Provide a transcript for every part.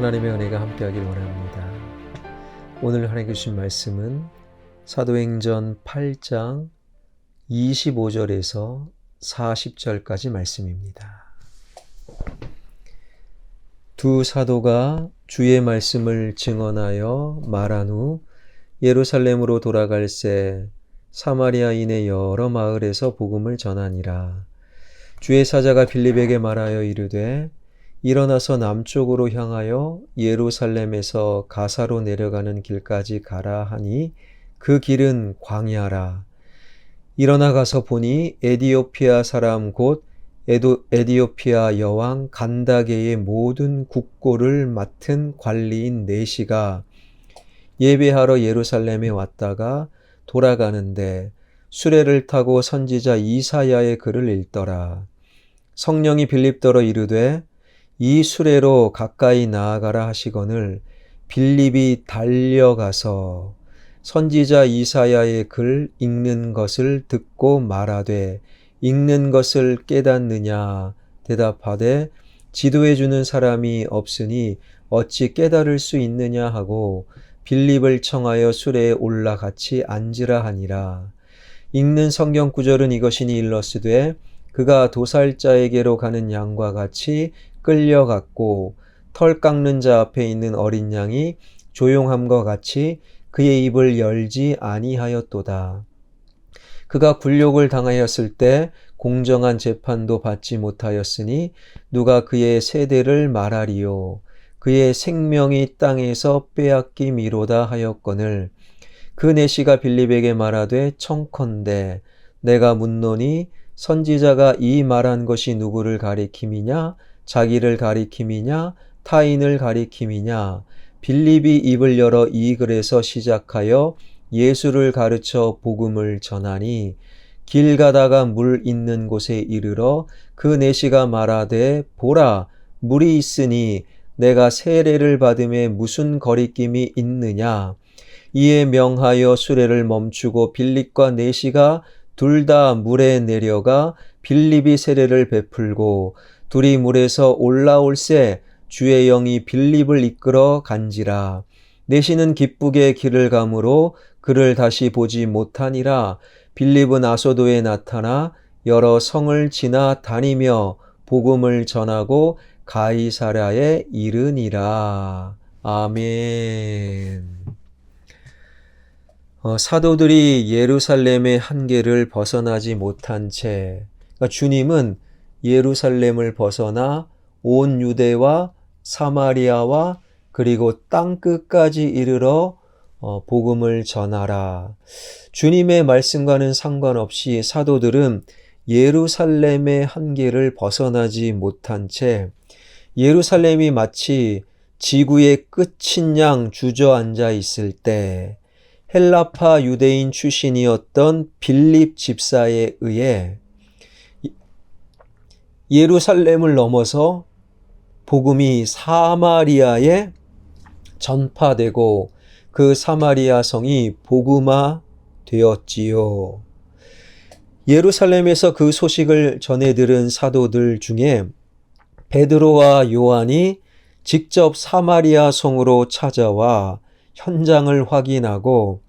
하나님의 은혜가 함께하길 원합니다. 오늘 하나님께 주신 말씀은 사도행전 8장 25절에서 40절까지 말씀입니다. 두 사도가 주의 말씀을 증언하여 말한 후 예루살렘으로 돌아갈새 사마리아인의 여러 마을에서 복음을 전하니라. 주의 사자가 빌립에게 말하여 이르되 일어나서 남쪽으로 향하여 예루살렘에서 가사로 내려가는 길까지 가라 하니 그 길은 광야라. 일어나 가서 보니 에디오피아 사람 곧 에디오피아 여왕 간다게의 모든 국고를 맡은 관리인 네시가 예배하러 예루살렘에 왔다가 돌아가는데 수레를 타고 선지자 이사야의 글을 읽더라. 성령이 빌립더러 이르되 이 수레로 가까이 나아가라 하시거늘 빌립이 달려가서 선지자 이사야의 글 읽는 것을 듣고 말하되 읽는 것을 깨닫느냐 대답하되 지도해 주는 사람이 없으니 어찌 깨달을 수 있느냐 하고 빌립을 청하여 수레에 올라 같이 앉으라 하니라. 읽는 성경 구절은 이것이니 일러스되 그가 도살자에게로 가는 양과 같이 끌려갔고 털 깎는 자 앞에 있는 어린 양이 조용함과 같이 그의 입을 열지 아니하였도다. 그가 굴욕을 당하였을 때 공정한 재판도 받지 못하였으니 누가 그의 세대를 말하리요. 그의 생명이 땅에서 빼앗김이로다 하였거늘 그 내시가 빌립에게 말하되 청컨대 내가 묻노니 선지자가 이 말한 것이 누구를 가리킴이냐 자기를 가리킴이냐 타인을 가리킴이냐. 빌립이 입을 열어 이 글에서 시작하여 예수를 가르쳐 복음을 전하니 길 가다가 물 있는 곳에 이르러 그 내시가 말하되 보라 물이 있으니 내가 세례를 받음에 무슨 거리낌이 있느냐. 이에 명하여 수레를 멈추고 빌립과 내시가 둘 다 물에 내려가 빌립이 세례를 베풀고 둘이 물에서 올라올새 주의 영이 빌립을 이끌어 간지라. 내시는 기쁘게 길을 가므로 그를 다시 보지 못하니라. 빌립은 아소도에 나타나 여러 성을 지나 다니며 복음을 전하고 가이사랴에 이르니라. 아멘. 사도들이 예루살렘의 한계를 벗어나지 못한 채 주님은 예루살렘을 벗어나 온 유대와 사마리아와 그리고 땅끝까지 이르러 복음을 전하라. 주님의 말씀과는 상관없이 사도들은 예루살렘의 한계를 벗어나지 못한 채 예루살렘이 마치 지구의 끝인 양 주저앉아 있을 때 헬라파 유대인 출신이었던 빌립 집사에 의해 예루살렘을 넘어서 복음이 사마리아에 전파되고 그 사마리아 성이 복음화 되었지요. 예루살렘에서 그 소식을 전해 들은 사도들 중에 베드로와 요한이 직접 사마리아 성으로 찾아와 현장을 확인하고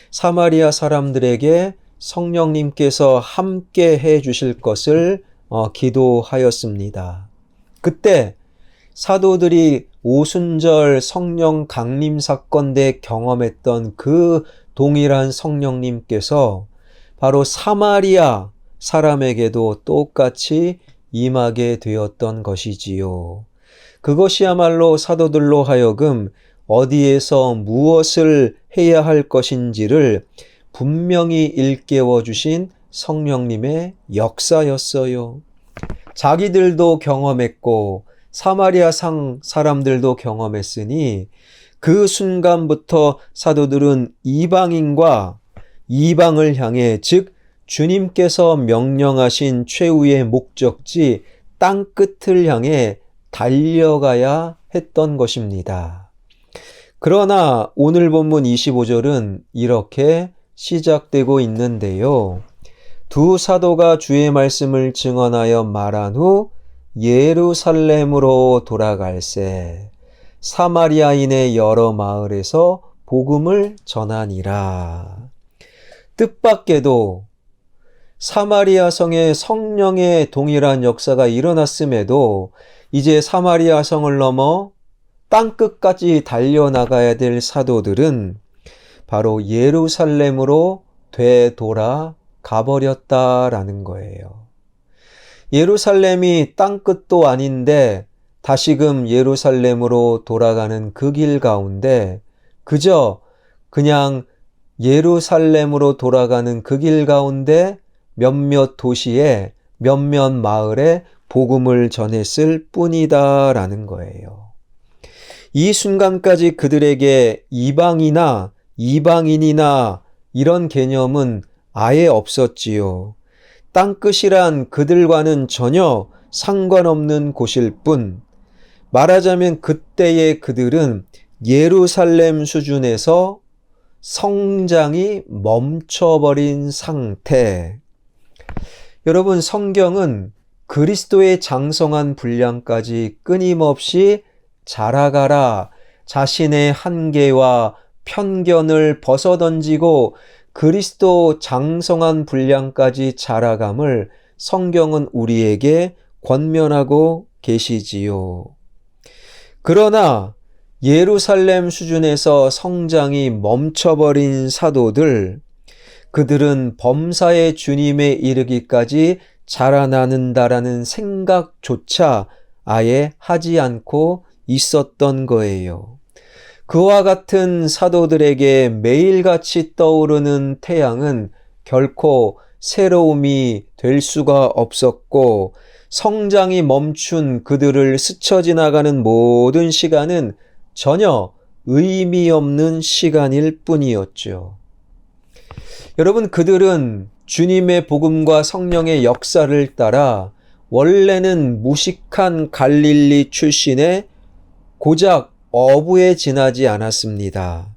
사마리아 사람들에게 성령님께서 함께 해 주실 것을 기도하였습니다. 그때 사도들이 오순절 성령 강림 사건 때 경험했던 그 동일한 성령님께서 바로 사마리아 사람에게도 똑같이 임하게 되었던 것이지요. 그것이야말로 사도들로 하여금 어디에서 무엇을 해야 할 것인지를 분명히 일깨워 주신 성령님의 역사였어요. 자기들도 경험했고 사마리아 사람들도 경험했으니 그 순간부터 사도들은 이방인과 이방을 향해 즉 주님께서 명령하신 최후의 목적지 땅끝을 향해 달려가야 했던 것입니다. 그러나 오늘 본문 25절은 이렇게 시작되고 있는데요. 두 사도가 주의 말씀을 증언하여 말한 후 예루살렘으로 돌아갈새. 사마리아인의 여러 마을에서 복음을 전하니라. 뜻밖에도 사마리아 성에 성령의 동일한 역사가 일어났음에도 이제 사마리아 성을 넘어 땅끝까지 달려나가야 될 사도들은 바로 예루살렘으로 되돌아 가버렸다라는 거예요. 예루살렘이 땅끝도 아닌데 다시금 예루살렘으로 돌아가는 그 길 가운데 그냥 예루살렘으로 돌아가는 그 길 가운데 몇몇 도시에 몇몇 마을에 복음을 전했을 뿐이다라는 거예요. 이 순간까지 그들에게 이방이나 이방인이나 이런 개념은 아예 없었지요. 땅끝이란 그들과는 전혀 상관없는 곳일 뿐, 말하자면 그때의 그들은 예루살렘 수준에서 성장이 멈춰버린 상태. 여러분, 성경은 그리스도의 장성한 분량까지 끊임없이 자라가라, 자신의 한계와 편견을 벗어던지고 그리스도 장성한 분량까지 자라감을 성경은 우리에게 권면하고 계시지요. 그러나 예루살렘 수준에서 성장이 멈춰버린 사도들, 그들은 범사의 주님에 이르기까지 자라나는다라는 생각조차 아예 하지 않고 있었던 거예요. 그와 같은 사도들에게 매일같이 떠오르는 태양은 결코 새로움이 될 수가 없었고, 성장이 멈춘 그들을 스쳐 지나가는 모든 시간은 전혀 의미 없는 시간일 뿐이었죠. 여러분, 그들은 주님의 복음과 성령의 역사를 따라 원래는 무식한 갈릴리 출신의 고작 어부에 지나지 않았습니다.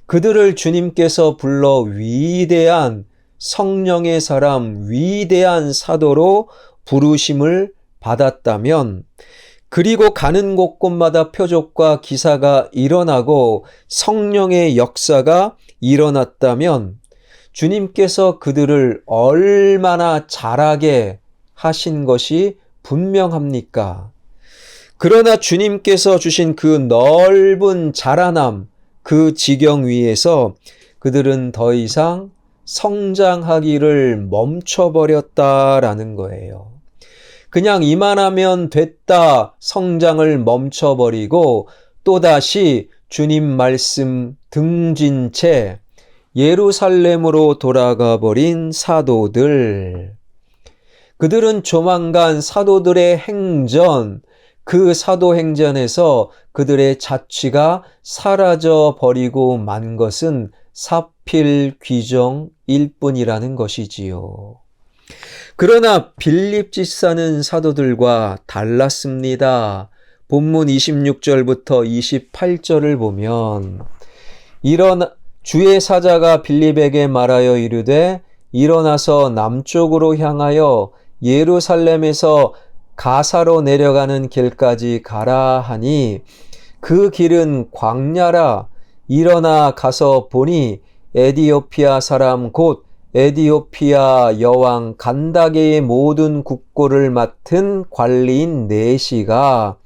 그들을 주님께서 불러 위대한 성령의 사람, 위대한 사도로 부르심을 받았다면, 그리고 가는 곳곳마다 표적과 기사가 일어나고 성령의 역사가 일어났다면 주님께서 그들을 얼마나 잘하게 하신 것이 분명합니까? 그러나 주님께서 주신 그 넓은 자라남, 그 지경 위에서 그들은 더 이상 성장하기를 멈춰버렸다라는 거예요. 그냥 이만하면 됐다 성장을 멈춰버리고 또다시 주님 말씀 등진 채 예루살렘으로 돌아가 버린 사도들. 그들은 조만간 사도들의 행전, 그 사도행전에서 그들의 자취가 사라져 버리고 만 것은 사필귀정일 뿐이라는 것이지요. 그러나 빌립 집사는 사도들과 달랐습니다. 본문 26절부터 28절을 보면, 주의 사자가 빌립에게 말하여 이르되 일어나서 남쪽으로 향하여 예루살렘에서 가사로 내려가는 길까지 가라 하니, 그 길은 광야라. 일어나 가서 보니 에디오피아 사람 곧 에디오피아 여왕 간다게의 모든 국고를 맡은 관리인 네시가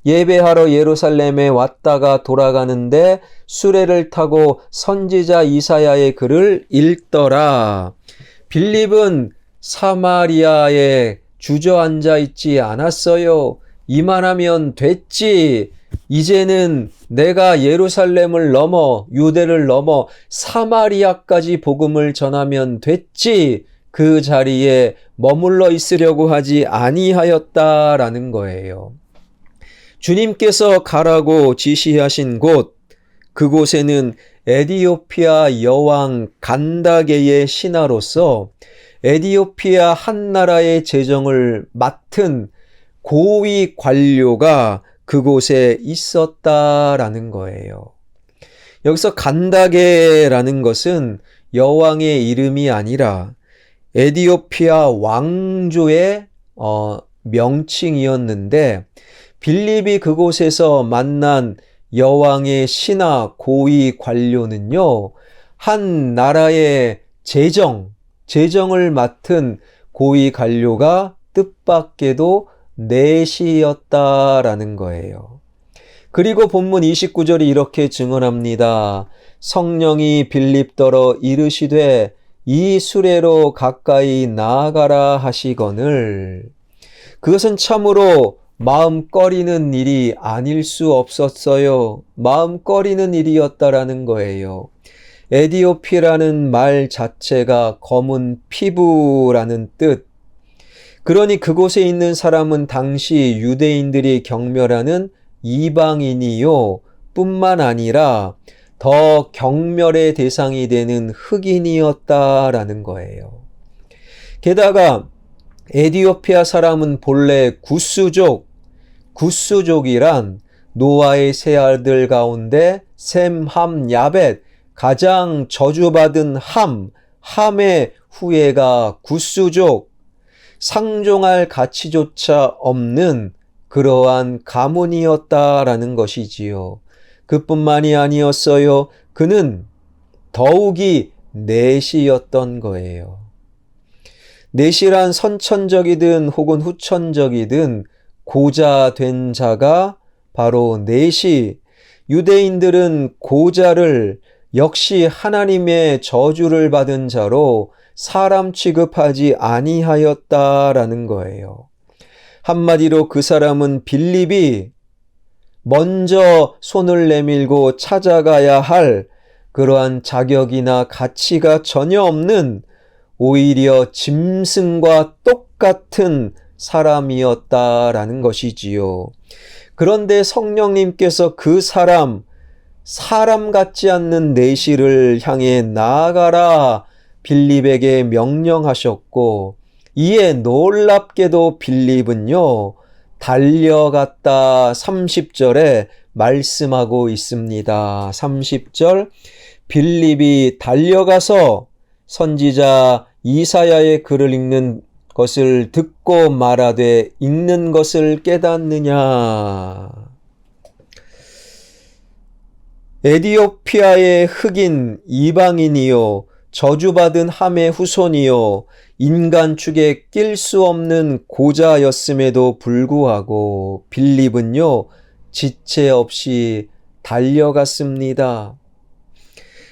예배하러 예루살렘에 왔다가 돌아가는데 수레를 타고 선지자 이사야의 글을 읽더라. 빌립은 사마리아에 주저앉아 있지 않았어요. 이만하면 됐지. 이제는 내가 예루살렘을 넘어 유대를 넘어 사마리아까지 복음을 전하면 됐지. 그 자리에 머물러 있으려고 하지 아니하였다라는 거예요. 주님께서 가라고 지시하신 곳, 그곳에는 에디오피아 여왕 간다게의 신하로서 에디오피아 한 나라의 재정을 맡은 고위 관료가 그곳에 있었다라는 거예요. 여기서 간다게라는 것은 여왕의 이름이 아니라 에디오피아 왕조의 명칭이었는데, 빌립이 그곳에서 만난 여왕의 신하 고위 관료는요, 한 나라의 재정을 맡은 고위 관료가 뜻밖에도 내시였다라는 거예요. 그리고 본문 29절이 이렇게 증언합니다. 성령이 빌립더러 이르시되 이 수레로 가까이 나아가라 하시거늘. 그것은 참으로 마음 꺼리는 일이 아닐 수 없었어요. 마음 꺼리는 일이었다라는 거예요. 에디오피라는 말 자체가 검은 피부라는 뜻. 그러니 그곳에 있는 사람은 당시 유대인들이 경멸하는 이방인이요 뿐만 아니라 더 경멸의 대상이 되는 흑인이었다라는 거예요. 게다가 에디오피아 사람은 본래 구스족이란 노아의 세 아들 가운데 셈, 함, 야벳, 가장 저주받은 함의 후예가 구스족, 상종할 가치조차 없는 그러한 가문이었다라는 것이지요. 그뿐만이 아니었어요. 그는 더욱이 내시였던 거예요. 내시란 선천적이든 혹은 후천적이든 고자 된 자가 바로 내시. 유대인들은 고자를 역시 하나님의 저주를 받은 자로 사람 취급하지 아니하였다라는 거예요. 한마디로 그 사람은 빌립이 먼저 손을 내밀고 찾아가야 할 그러한 자격이나 가치가 전혀 없는 오히려 짐승과 똑같은 사람이었다라는 것이지요. 그런데 성령님께서 그 사람 같지 않는 내시를 향해 나아가라 빌립에게 명령하셨고, 이에 놀랍게도 빌립은요, 달려갔다 30절에 말씀하고 있습니다. 30절, 빌립이 달려가서 선지자 이사야의 글을 읽는 것을 듣고 말하되 읽는 것을 깨닫느냐. 에디오피아의 흑인 이방인이요 저주받은 함의 후손이요 인간 축에 낄 수 없는 고자였음에도 불구하고 빌립은요 지체 없이 달려갔습니다.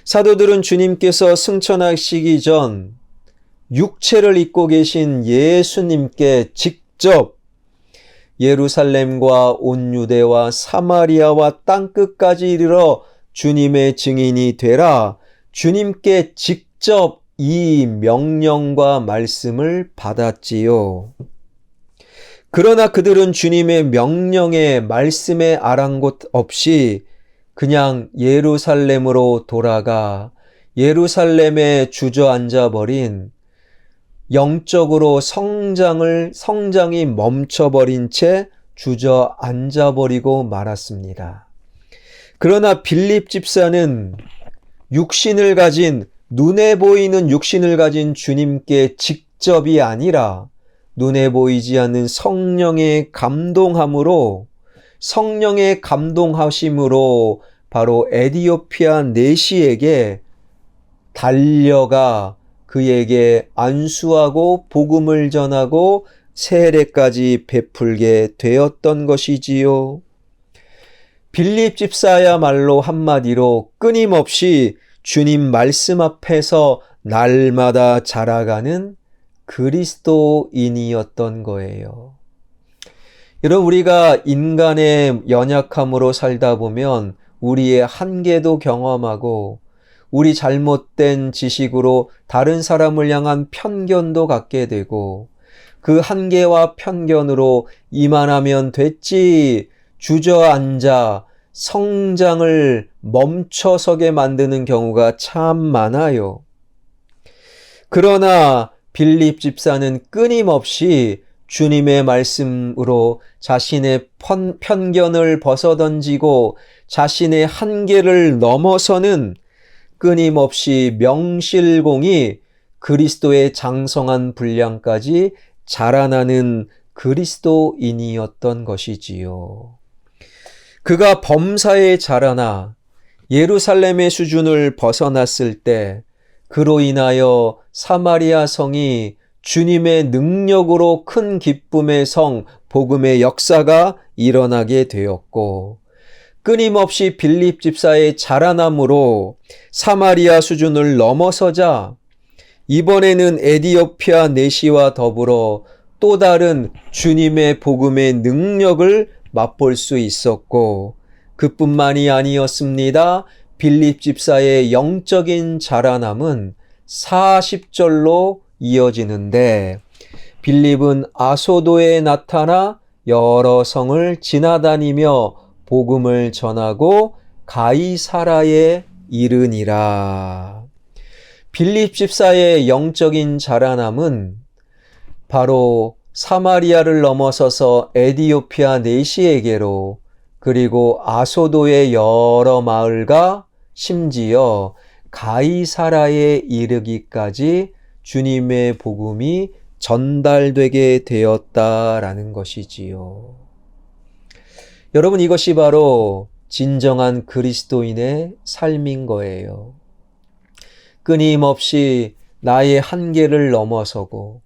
사도들은 주님께서 승천하시기 전 육체를 입고 계신 예수님께 직접 예루살렘과 온 유대와 사마리아와 땅끝까지 이르러 주님의 증인이 되라, 주님께 직접 이 명령과 말씀을 받았지요. 그러나 그들은 주님의 명령에 말씀에 아랑곳 없이 그냥 예루살렘으로 돌아가 예루살렘에 주저앉아 버린, 영적으로 성장이 멈춰버린 채 주저앉아 버리고 말았습니다. 그러나 빌립 집사는 눈에 보이는 육신을 가진 주님께 직접이 아니라 눈에 보이지 않는 성령의 감동하심으로 바로 에디오피아 내시에게 달려가 그에게 안수하고 복음을 전하고 세례까지 베풀게 되었던 것이지요. 빌립 집사야말로 한마디로 끊임없이 주님 말씀 앞에서 날마다 자라가는 그리스도인이었던 거예요. 여러분, 우리가 인간의 연약함으로 살다 보면 우리의 한계도 경험하고 우리 잘못된 지식으로 다른 사람을 향한 편견도 갖게 되고 그 한계와 편견으로 이만하면 됐지 주저앉아 성장을 멈춰서게 만드는 경우가 참 많아요. 그러나 빌립 집사는 끊임없이 주님의 말씀으로 자신의 편견을 벗어던지고 자신의 한계를 넘어서는 끊임없이 명실공히 그리스도의 장성한 분량까지 자라나는 그리스도인이었던 것이지요. 그가 범사에 자라나 예루살렘의 수준을 벗어났을 때 그로 인하여 사마리아 성이 주님의 능력으로 큰 기쁨의 성, 복음의 역사가 일어나게 되었고, 끊임없이 빌립 집사의 자라남으로 사마리아 수준을 넘어서자 이번에는 에디오피아 내시와 더불어 또 다른 주님의 복음의 능력을 맛볼 수 있었고, 그뿐만이 아니었습니다. 빌립 집사의 영적인 자라남은 40절로 이어지는데, 빌립은 아소도에 나타나 여러 성을 지나다니며 복음을 전하고 가이사라에 이르니라. 빌립 집사의 영적인 자라남은 바로 사마리아를 넘어서서 에디오피아 내시에게로, 그리고 아소도의 여러 마을과 심지어 가이사라에 이르기까지 주님의 복음이 전달되게 되었다라는 것이지요. 여러분, 이것이 바로 진정한 그리스도인의 삶인 거예요. 끊임없이 나의 한계를 넘어서고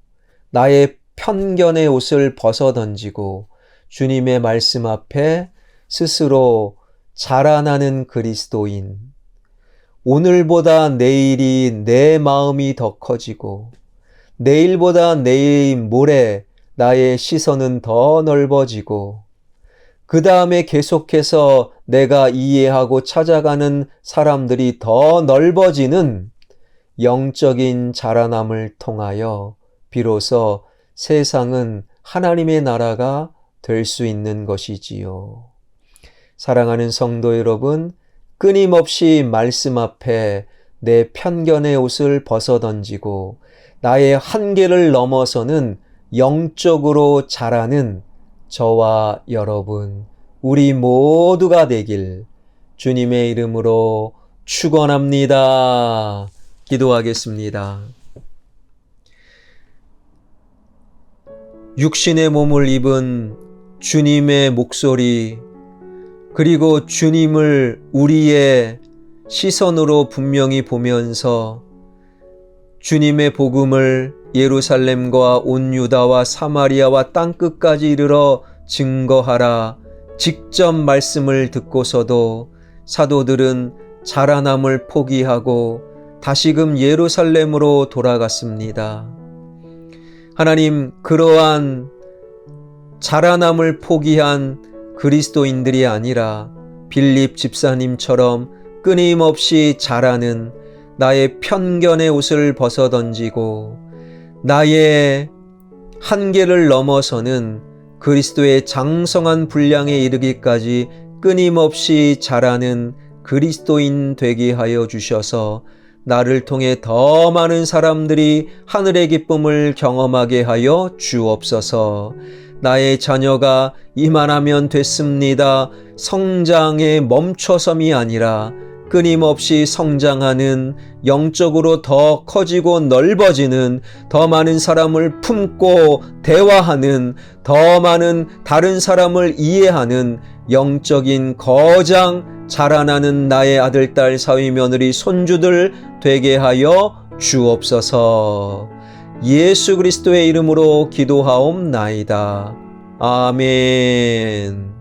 나의 편견의 옷을 벗어던지고 주님의 말씀 앞에 스스로 자라나는 그리스도인. 오늘보다 내일이 내 마음이 더 커지고 내일보다 내일 모레 나의 시선은 더 넓어지고 그 다음에 계속해서 내가 이해하고 찾아가는 사람들이 더 넓어지는 영적인 자라남을 통하여 비로소 세상은 하나님의 나라가 될 수 있는 것이지요. 사랑하는 성도 여러분, 끊임없이 말씀 앞에 내 편견의 옷을 벗어던지고 나의 한계를 넘어서는 영적으로 자라는 저와 여러분, 우리 모두가 되길 주님의 이름으로 축원합니다. 기도하겠습니다. 육신의 몸을 입은 주님의 목소리, 그리고 주님을 우리의 시선으로 분명히 보면서 주님의 복음을 예루살렘과 온 유다와 사마리아와 땅끝까지 이르러 증거하라. 직접 말씀을 듣고서도 사도들은 자라남을 포기하고 다시금 예루살렘으로 돌아갔습니다. 하나님, 그러한 자라남을 포기한 그리스도인들이 아니라 빌립 집사님처럼 끊임없이 자라는 나의 편견의 옷을 벗어던지고 나의 한계를 넘어서는 그리스도의 장성한 분량에 이르기까지 끊임없이 자라는 그리스도인 되게 하여 주셔서 나를 통해 더 많은 사람들이 하늘의 기쁨을 경험하게 하여 주옵소서. 나의 자녀가 이만하면 됐습니다. 성장의 멈춰섬이 아니라 끊임없이 성장하는, 영적으로 더 커지고 넓어지는, 더 많은 사람을 품고 대화하는, 더 많은 다른 사람을 이해하는 영적인 거장 자라나는 나의 아들, 딸, 사위, 며느리, 손주들 되게 하여 주옵소서. 예수 그리스도의 이름으로 기도하옵나이다. 아멘.